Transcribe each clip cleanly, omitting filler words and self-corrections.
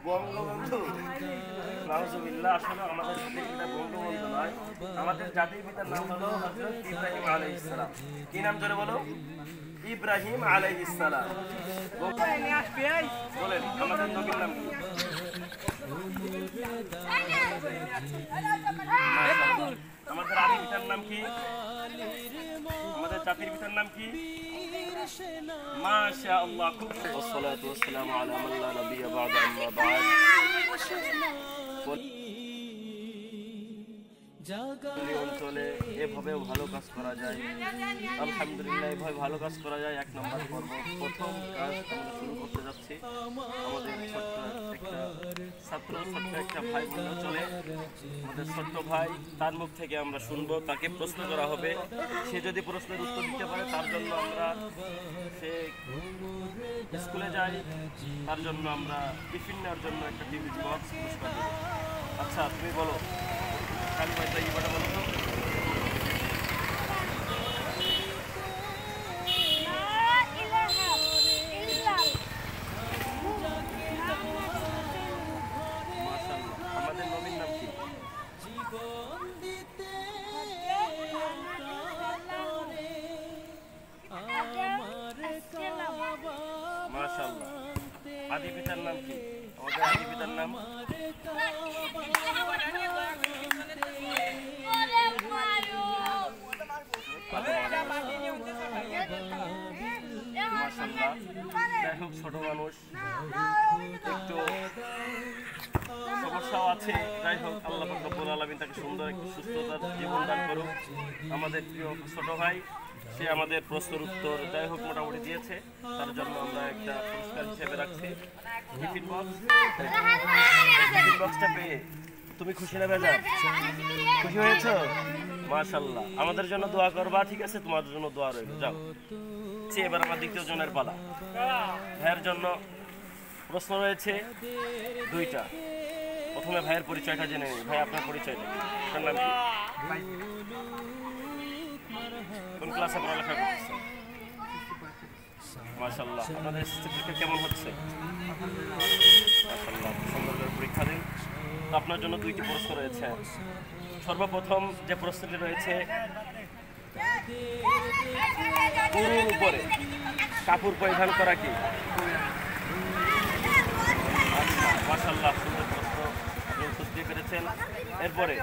বঙ্গবন্ধু নাউজুবিল্লাহ, আসলে আমাদের জাতির পিতা বঙ্গবন্ধু নয়, আমাদের জাতির পিতার নাম হলো হযরত ইব্রাহিম আলাইহিস সালাম। কি নাম ধরে বলো? ইব্রাহিম আলাইহিস সালাম। বলেন আমাদের নবীর নাম কি? আমাদের আদি পিতার নাম কি? আমাদের জাতির পিতার নাম কি? মাশাআল্লাহ, খুব والصلاه والسلام على من لا نبي بعد اما بعد। অঞ্চলে এভাবেও ভালো কাজ করা যায়, আলহামদুলিল্লাহ, এভাবে ভালো কাজ করা যায়। এক নম্বর পর্ব, প্রথম কাজ আমরা শুরু করতে যাচ্ছি। আমাদের ছোট্ট একটা ছাত্র, ছোট্ট একটা ভাই বললে চলে, আমাদের ছোট্ট ভাই, তার মুখ থেকে আমরা শুনবো। তাকে প্রশ্ন করা হবে, সে যদি প্রশ্নের উত্তর দিতে পারে তার জন্য আমরা, সে স্কুলে যাই, তার জন্য আমরা টিফিন নেওয়ার জন্য একটা টিফিন বক্স পুরস্কার দেবো। আচ্ছা, তুমি বলো কালী ভাই, তাই বলো তো। আমাদের নবীর নাম কি? মাশাআল্লাহ। আদি পিতার নাম কি? আমাদের আদি পিতার নাম মাশাআল্লাহ। যাই হোক, ছোট মানুষ, একটু সমস্যাও আছে। যাই হোক, আল্লাহ পাক রব্বুল আলামিন তাকে সুন্দর একটু সুস্থতার জীবন দান করুক। আমাদের প্রিয় ছোট ভাই, সে আমাদের প্রশ্নের উত্তর যাই হোক মোটামুটি দিয়েছে, তার জন্য আমরা একটা পুরস্কার হিসেবে রাখছি টিফিন বক্স। টিফিন বক্সটা পেয়ে তুমি খুশি না বেজার? খুশি হয়েছো? মাশাআল্লাহ। আমাদের জন্য দোয়া করবা, ঠিক আছে? তোমাদের জন্য দোয়া রইল। যাও, এবার আমার দ্বিতীয় জনের পালা। ভাইয়ের জন্য প্রশ্ন রয়েছে দুইটা। প্রথমে ভাইয়ের পরিচয়টা জেনে নিই। ভাই, আপনার পরিচয়টা কি? আপনার নাম কি? কোন ক্লাসে পড়ালেখা করতেছেন? মাশাআল্লাহ। আপনাদের এসএসসি পরীক্ষা কেমন হচ্ছে? মাশাআল্লাহ, সুন্দর করে পরীক্ষা দিন। তো আপনার জন্য দুইটি প্রশ্ন রয়েছে। সর্বপ্রথম যে প্রশ্নটি রয়েছে, পুরুর উপরে কাপড় পরিধান করা কি? মাশাআল্লাহ, সুন্দর প্রশ্ন, আপনি উত্তর দিয়ে পেরেছেন। এরপরে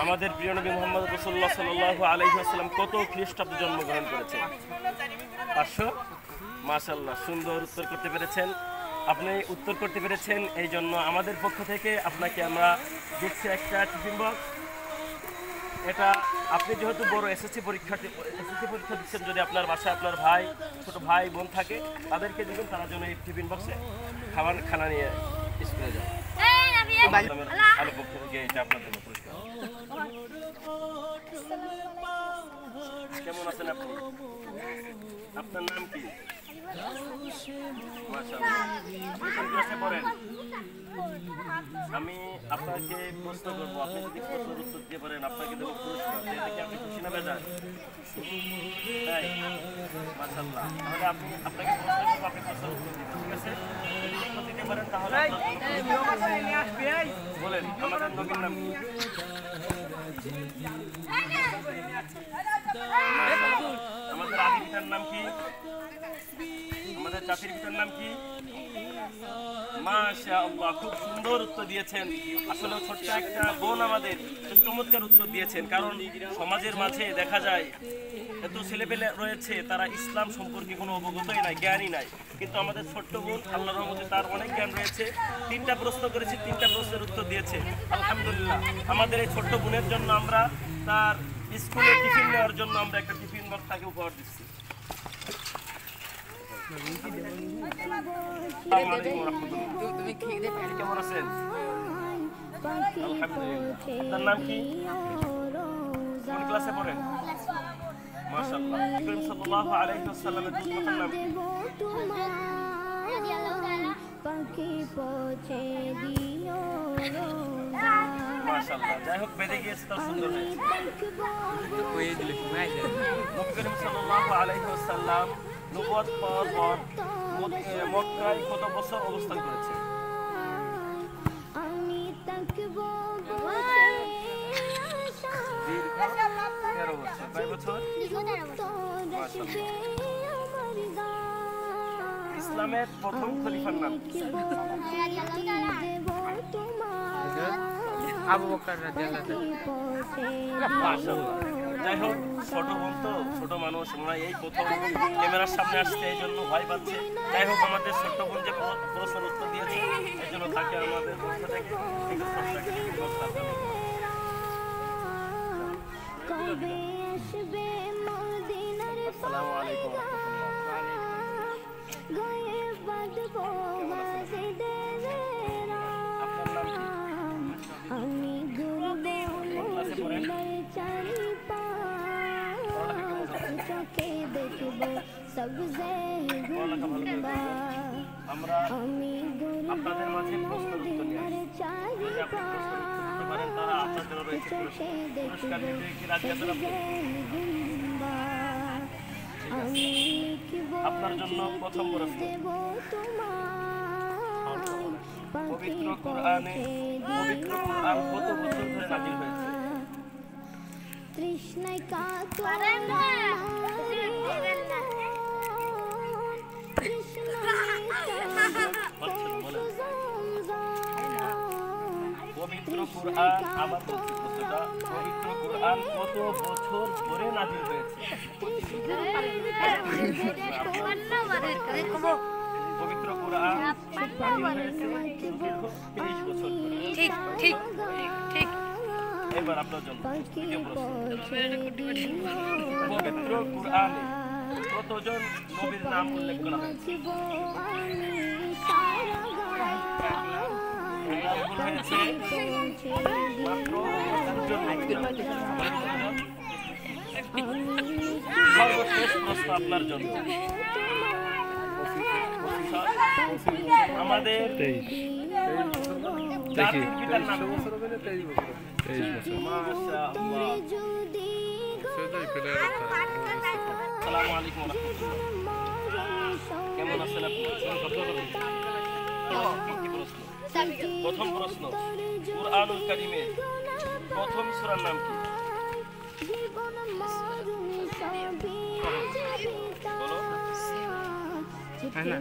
আমাদের প্রিয় নবী মুহাম্মদ রাসূলুল্লাহ সাল্লাল্লাহু আলাইহি ওয়াসাল্লাম কত খ্রিস্টাব্দে জন্মগ্রহণ করেছেন? 500। মাশাআল্লাহ, সুন্দর উত্তর করতে পেরেছেন। আপনি উত্তর করতে পেরেছেন, এই জন্য আমাদের পক্ষ থেকে আপনাকে আমরা দিচ্ছি একটা টিফিন বক্স। এটা আপনি যেহেতু বড় এসএসসি পরীক্ষা দিচ্ছেন, যদি আপনার বাসায় আপনার ভাই, ছোট ভাই বোন থাকে, তাদেরকে দিবেন, তারা যেন এই টিফিন বক্সে খানা নিয়ে স্কুলে যায়। ভালো পক্ষ থেকে এটা আপনার জন্য পুরস্কার। কেমন আছেন আপনি? আপনার নাম কি? আমি আপনাকে প্রশ্ন করবো, আপনি যদি প্রশ্নের উত্তর দিয়ে পারেন আপনাকে দেবো পুরস্কার। দেখে আপনি খুশি না বেজার? তাই মাশাআল্লাহ। তাহলে আপনাকে প্রশ্ন করবো, আপনি প্রশ্নের উত্তর দিবেন, ঠিক আছে? উত্তর দিতে পারেন তাহলে বলেন আমাদের নবীর নাম কি? আমাদের আদি পিতার নাম কি? আমাদের জাতির পিতার নাম কি? মাশাআল্লাহ, খুব সুন্দর উত্তর দিয়েছেন। আসলে ছোট্ট একটা বোন আমাদের চমৎকার উত্তর দিয়েছেন। কারণ সমাজের মাঝে দেখা যায় এত ছেলেপেলে রয়েছে, তারা ইসলাম সম্পর্কে কোনো অবগতই নাই, জ্ঞানই নাই। কিন্তু আমাদের ছোট্ট বোন, আল্লাহর রহমতে তার অনেক জ্ঞান রয়েছে। 3টা প্রশ্ন করেছি, 3টা প্রশ্নের উত্তর দিয়েছে, আলহামদুলিল্লাহ। আমাদের এই ছোট্ট বোনের জন্য আমরা তার স্কুলে টিফিন নেওয়ার জন্য আমরা একটা টিফিন বক্স তাকে উপহার দিচ্ছি। কেমন আছেন? আপনার নাম কি? কোন ক্লাসে পড়েন? মাশাআল্লাহ। ইব্রাহিম সাল্লাল্লাহু আলাইহি ওয়াসাল্লামের দুধমাতার নাম কি? মাশাআল্লাহ, যাই হোক বেড়ে গিয়েছে, তার সুন্দর হয়েছে। নবী করিম সাল্লাল্লাহু আলাইহি ওয়াসাল্লাম নবুয়ত পাওয়ার পর মক্কায় কত বছর অবস্থান করেছে? 13 বছর। কয় বছর? ইসলামের প্রথম খলিফার নাম কি? আবু বকর রাদিয়াল্লাহু আনহু। মাশাআল্লাহ। যাই হোক, ছোট বোন তো, ছোট মানুষ, আমরা এই প্রথম ক্যামেরার সামনে আসছে, এই জন্য ভয় পাচ্ছে। যাই হোক, আমাদের ছোট্ট বোন যে প্রশ্নের উত্তর দিয়েছে, এই জন্য তাকে আমাদের পক্ষ থেকে একটু ছোট্ট একটা পুরস্কার দেব। আসসালামু আলাইকুম ওয়া রাহমাতুল্লাহ। আপনার নাম কি? ক্লাসে পড়েন? পড়ালেখা ভালো করে করবেন। আমরা আপনাদের মাঝে প্রশ্নের উত্তর নিয়ে আসি। যদি আপনি প্রশ্নের উত্তর দিতে পারেন, তারা আপনার জন্য রয়েছে পুরস্কার দিতে কি রাজি আছেন আপনি? আপনার জন্য প্রথম প্রশ্ন। পবিত্র কোরআন কত বছর ধরে নাযিল হয়েছে? পবিত্র কোরআন, আবার বলছি প্রশ্নটা, পবিত্র কোরআন কত বছর ধরে নাযিল হয়েছে? পবিত্র কোরআন নাযিল হয়েছে দীর্ঘ 30 বছর ধরে। ঠিক ঠিক ঠিক। এবার আপনার জন্য দ্বিতীয় প্রশ্ন। পবিত্র কোরআনে কতজন নবীর নাম উল্লেখ করা হয়েছে? মাত্র 25 জন নবীর নাম। সর্বশেষ প্রশ্ন আপনার জন্য। আমাদের জাতির পিতার নাম কি? মাশাআল্লাহ। আসসালামু আলাইকুম ওয়া রাহমাতুল্লাহ। কেমন আছেন আপনি? প্রথম প্রশ্ন, কুরআনুল কারীমের প্রথম সূরার নাম কি? বলো,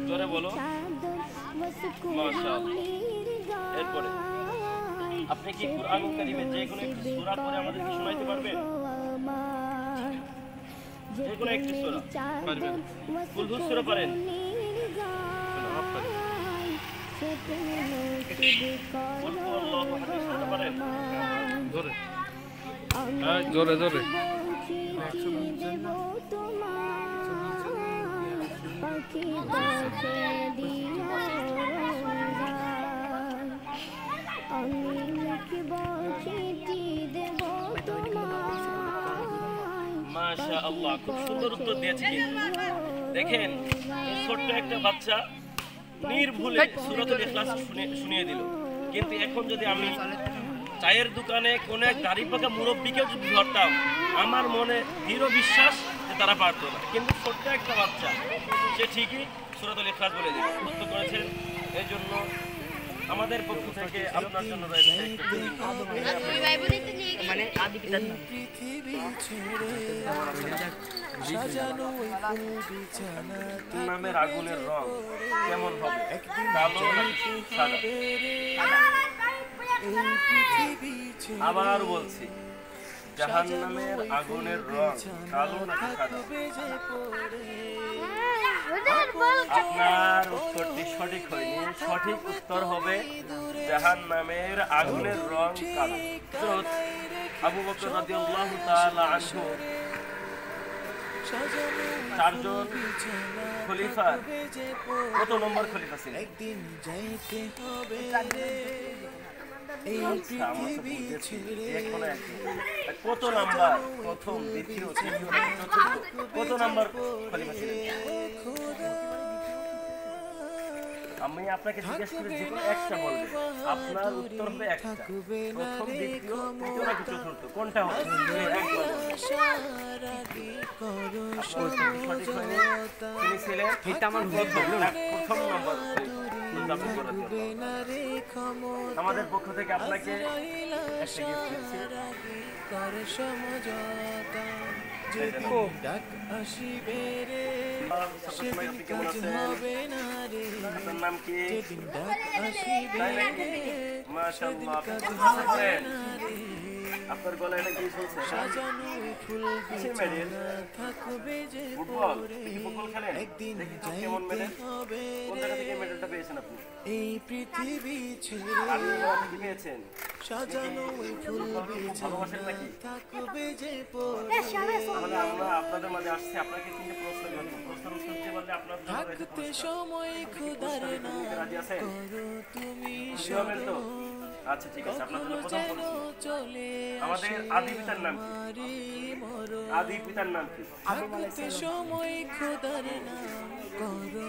জোরে বলো। মাশাআল্লাহ। এরপরে আপনি কি কুরআনুল কারীমের যে কোনো একটি সূরা পড়ে আমাদেরকে শোনাইতে পারবেন? যে কোনো একটি সূরা পারবেন? কুল হু সূরা পারেন? কুল হু আল্লাহু আহাদ সূরা পারেন? জোরে জোরে জোরে। মাশাআল্লাহ, খুব সুন্দর উত্তর দিয়েছে। দেখেন, ছোট্ট একটা বাচ্চা নির্ভুলে সূরাতুল ইখলাস শুনিয়ে দিল। কিন্তু এখন যদি আমি চায়ের দোকানে কোনো এক দাড়ি পাকা মুরব্বীকেও যদি ধরতাম, আমার মনে দৃঢ় বিশ্বাস যে তারা পারতো না। কিন্তু ছোট্ট একটা বাচ্চা সে ঠিকই সূরাতুল ইখলাস বলে দিল। উত্তর করেছেন, এই জন্য আমাদের পক্ষ থেকে আপনার জন্য রয়েছে নামের আগুনের রং কেমন হবে? কালো নাকি সাদা? আবার বলছি, জাহান্নামের আগুনের রং কালো নাকি সাদা? আপনার উত্তরটি সঠিক হয়নি। সঠিক উত্তর হবে জাহান্নামের আগুনের রং কালো। আবু বকর রাদিয়াল্লাহু তাআলা আনহু চারজন খলিফার কত নম্বর খলিফা ছিলেন? কত নাম্বার? প্রথম, দ্বিতীয়, তৃতীয়, চতুর্থ, কত নাম্বার খলিফা ছিলেন? আমি আপনাকে জিজ্ঞেস করে যে কোনো একটা বলবেন, আপনার উত্তর হবে একটা, প্রথম, দ্বিতীয়, তৃতীয় নাকি চতুর্থ, কোনটা হবে? একবার বলবেন। আপনার উত্তরটি সঠিক হয়নি। তিনি ছিলেন প্রথম নম্বর আপনি করে দিলেন। আমাদের পক্ষ থেকে আপনাকে একটা গিফট দিচ্ছি। আপনি কেমন আছেন? আপনার নাম কি? মাশাআল্লাহ, আপনি কি করেন? আপনার গলায় এটা কি চলছে? কিসের মেডেল? ফুটবল? কি ফুটবল খেলেন? দেখি তো কেমন মেডেল? কোন জায়গা থেকে মেডেলটা পেয়েছেন আপনি? এই পৃথিবী ছেড়ে আপনি কি পেয়েছেন? সাজানো ওই ফুল ভালোবাসেন নাকি? থাকবে যে তাহলে আমরা আপনাদের মাঝে আসছি, আপনাকে তিনটে প্রশ্ন করব। প্রশ্নের উত্তর দিতে পারলে আপনার জন্য রয়েছে থাকতে পুরস্কার। সময় খুদার না রাজি আছেন? করো তুমি খুশি হবেন তো? আচ্ছা ঠিক আছে, আপনার জন্য প্রথম প্রশ্ন। চলে আমাদের আদি পিতার নাম কি? আদি পিতার নাম কি? থাকতে সময় খুদার না করো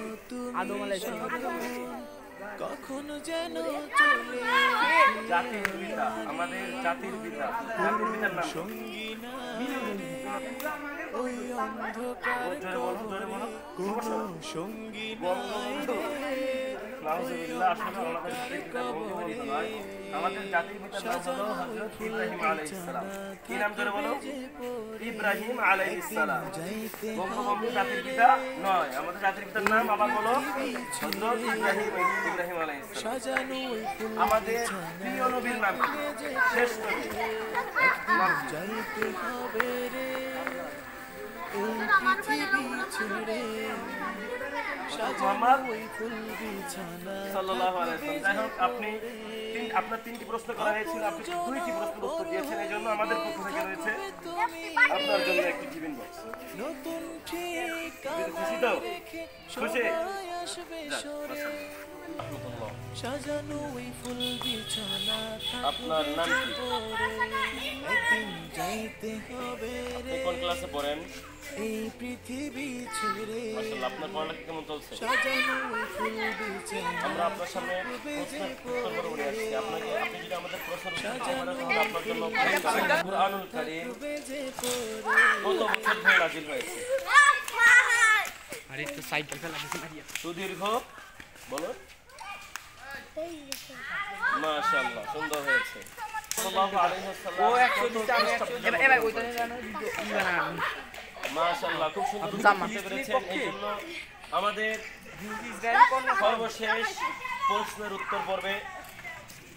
তুমি কখনো যেন চলে জাতির পিতা, আমাদের জাতির পিতা, জাতির পিতার নাম কি? সঙ্গী না ওই অন্ধকার জোরে বলো, জোরে বলো। কোনো সঙ্গী নাই বঙ্গবন্ধু। নাউজুবিল্লাহ, আসলে আমাদের জাতির পিতা বঙ্গবন্ধু নয়। আমাদের জাতির পিতার নাম হলো হযরত ইব্রাহিম আলাইহিস সালাম। কি নাম জোরে বলো? ইব্রাহিম আলাইহিস সালাম। বঙ্গবন্ধু জাতির পিতা নয়। আমাদের জাতির পিতার নাম আবার বলো হযরত ইব্রাহিম আলাইহিস সালাম। সাজানো ওই ফুল আমাদের প্রিয় নবীর নাম কি? শেষ নবী নাম কি? যাইতে হবে রে এই পৃথিবী ছেড়ে সাজানো ওই ফুল বিছানা সাল্লাল্লাহু আলাইহি ওয়াসাল্লাম। যাই হোক, আপনার তিনটি প্রশ্ন করা হয়েছিল, আপনি দুইটি প্রশ্নের উত্তর দিয়েছেন, এই জন্য আমাদের পক্ষ থেকে রয়েছে আপনার জন্য একটি টিফিন বক্স। নতুন ঠিকানা খুশি তো? রেখে খুশি? সবাই আসবে সরে সাজানো ওই ফুল বিছানা আপনার নাম কি? একদিন যাইতে হবে রে কোন ক্লাসে পড়েন? এই পৃথিবী ছেড়ে মাশাআল্লাহ, আপনার পড়ালেখা কেমন চলছে? সাজানো ওই ফুল বিছানা আমরা আপনার সামনে প্রশ্নের উত্তর বলে আসছি। আপনি যদি আমাদের প্রশ্নের উত্তর দিতে পারেন তাহলে আপনার জন্য পুরস্কার। কুরআনুল কারীম কত বছর ধরে নাযিল হয়েছে? আরে তো সাইকেল ফেলা গেছে মারিয়া। সুদীর্ঘ বলুন। মাশাআল্লাহ, সুন্দর হয়েছে। সাল্লাল্লাহু আলাইহি ওয়াসাল্লাম। ও 120 আমি 120। এবার ওইটা জানো বানা মাশাআল্লাহ, খুব সুন্দর জামা। বুঝতে পেরেছেন। এই জন্য আমাদের সর্বশেষ প্রশ্নের উত্তর পর্বে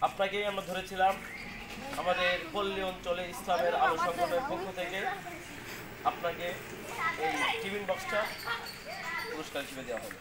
আপনাকেই আমরা ধরেছিলাম। আমাদের পল্লী অঞ্চলে ইসলামের আলো সংগঠনের পক্ষ থেকে আপনাকে এই টিফিন বক্সটা পুরস্কার হিসেবে দেওয়া হবে।